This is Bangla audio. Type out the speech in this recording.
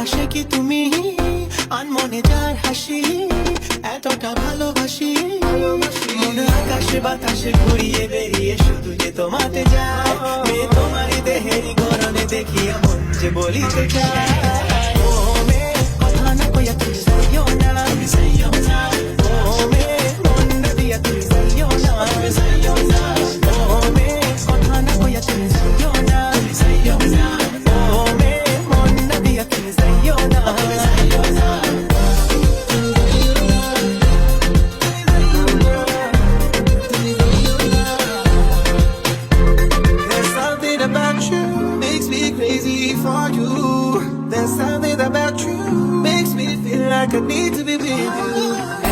আসে কি তুমি আনমনে যার হাসি এতটা ভালোবাসি মনে আকাশে বাতাসে ঘুরিয়ে বেরিয়ে শুধু যে তোমাতে যায় মেয়ে তোমারই দেহেরই গরনে দেখিয়া মন যে বলিতে চায় ও মেয়ে কথা না কইয়া তুমি যাইও না ও মেয়ে মন না দিয়া তুমি যাইও না ও মেয়ে কথা না কইয়া তুমি যাইও না ও মেয়ে মন না দিয়া তুমি যাইও না There's something about you makes me crazy for you. There's something about you makes me feel like I need to be with you.